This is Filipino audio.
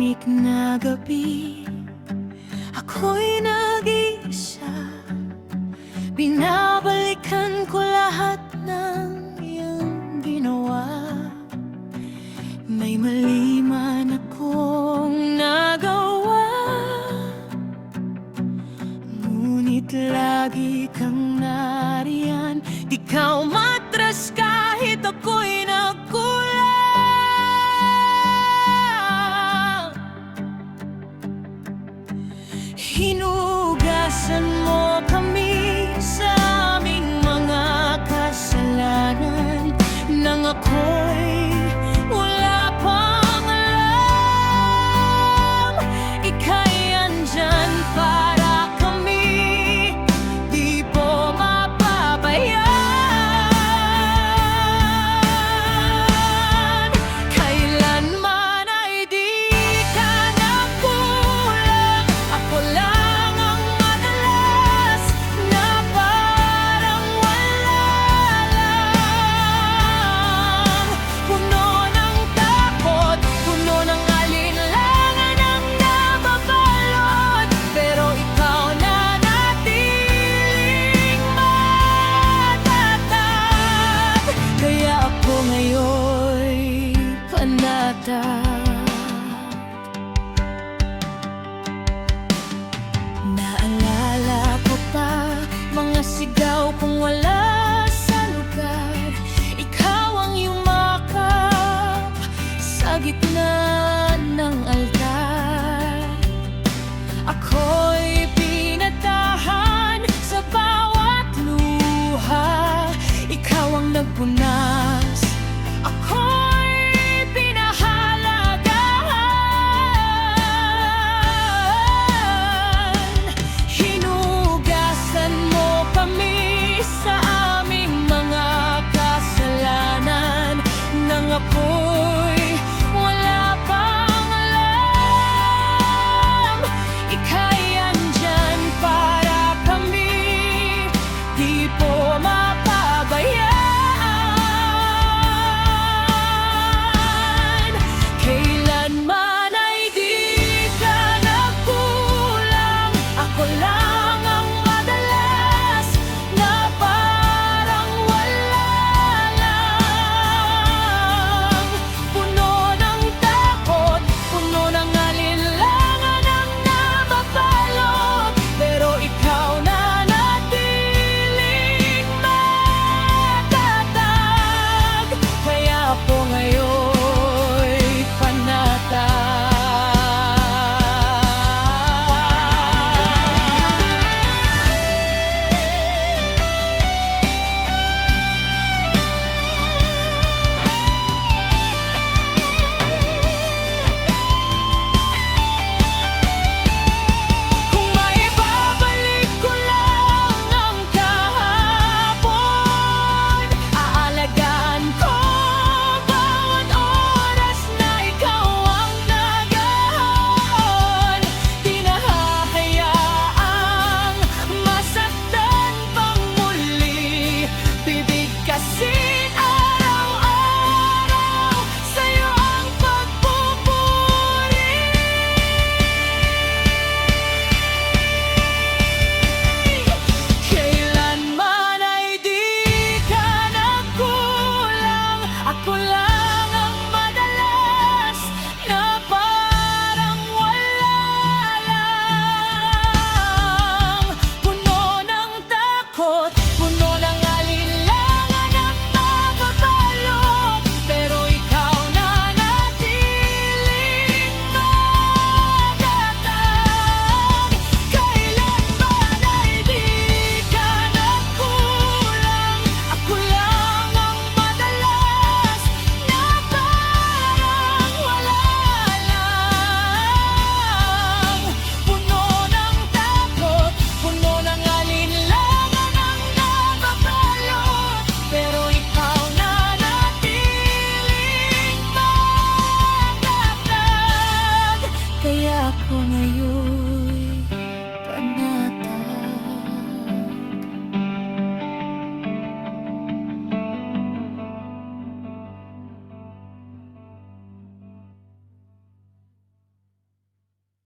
tahimik na gabi, ako'y nag-iisa. Binabalikan ko lahat ng iyong ginawa. May mali man akong nagawa, ngunit lagi kang nariyan. Di ka umatras kahit ako'y nagkulang. Hinugasan mo kami sa aming mga kasalanan, nang ako'y wala pang alam. Ika'y andyan para kami, di po mapapabayaan. Kailanman ay di ka nagkulang. Ako lang ang madalas na parang wala lang. Puno ng takot, puno ng alinlangan ang nababalot, pero ikaw nanatiling matatag. Kaya ako ngayon'y panatag. Naalala ko pa mga sigaw kung wala sa lugar. Ikaw ang yumakap sa gitna ng altar. Ako'y pinatahan sa bawat luha. Ikaw ang nagpunas, ako'y pinahalagahan. Hinugasan mo kami sa aming mga kasalanan, nang ako'y wala pang alam. Ika'y andyan para kami, di po mapapabayaan. Kailanman ay di ka nagkulang. Ako lang ang madalas na parang wala lang. Puno ng takot, puno ng alinlangan ang nababalot, pero ikaw nanatiling matatag. Kaya ako ngayon'y panatag. Kung maibabalik ko lang ang kahapon, aalagaan ko bawat oras na ikaw ang nagahon. Di na hahayaang masaktan pang muli. Bibigkasin araw-araw sa'yo ang pagpupuri. Kailanman ay di ka nagkulang. Ako lang ang madalas na parang wala lang. Puno ng takot, puno ng alinlangan ang nababalot, pero ikaw nanatiling matatag. Kailanman ay di ka nagkulang. Ako lang ang madalas na parang wala lang. Puno ng takot, puno ng alinlangan ang nababalot, pero ikaw nanatiling matatag. Kaya ako ngayon